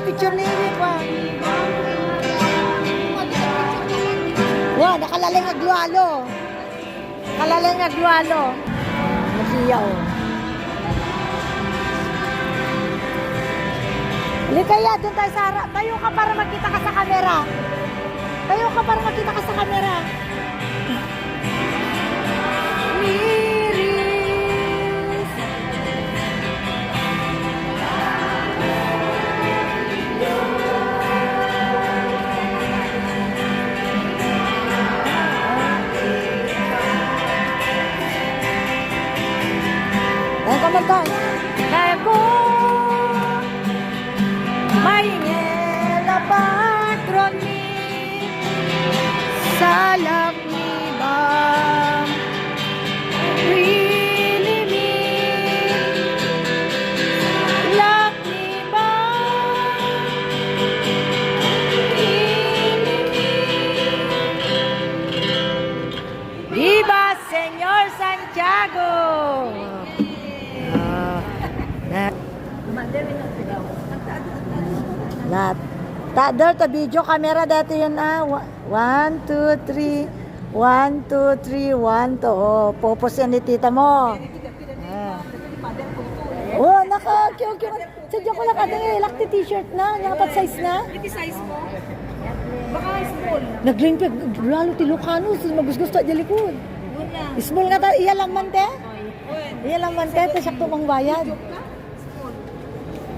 picture ni Wah. Wah, nakalaling aglualo. Nakalaling aglualo. Nakiyaw. Likaya, doon tayo sa harap. Tayo ka para makita ka sa camera. Tayo ka para makita ka sa camera. Miris. Tayo ka magtan. Kaya ko Maingela patron mi salak ni bang really me lak ni bang Viva Señor Santiago. Lahat. Tador to video camera dati yun 1, 2, 3 1, 2, 3 1 to popos yan ni tita mo. Oh, naka cute. Sadya ko lang kada lakti t-shirt na, nakapat size na. Iti size mo? Baka small. Nagling pa lalo ti Lucano, magusgusto at likod. Wala. Small nga ta, iya lang man te. Iya lang man te, sakto mang bayad.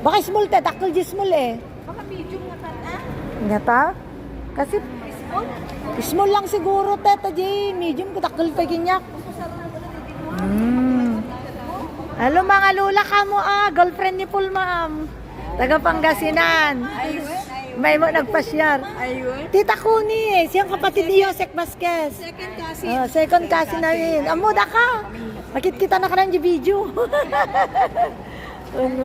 Baka small te, takol di small eh. Baka medium nga ta. Nga ta? Kasi Small? small lang siguro teta J. Medium ko takol pa kinyak. Hello mga lula ka mo girlfriend ni Paul ma'am. Taga Pangasinan. May mo nagpasyar. Ayun. Tita Kuni eh. Siyang kapatid ni Yosek Vasquez. Second kasi. Second cousin na rin. Amuda ka. Makit kita na ka ng video.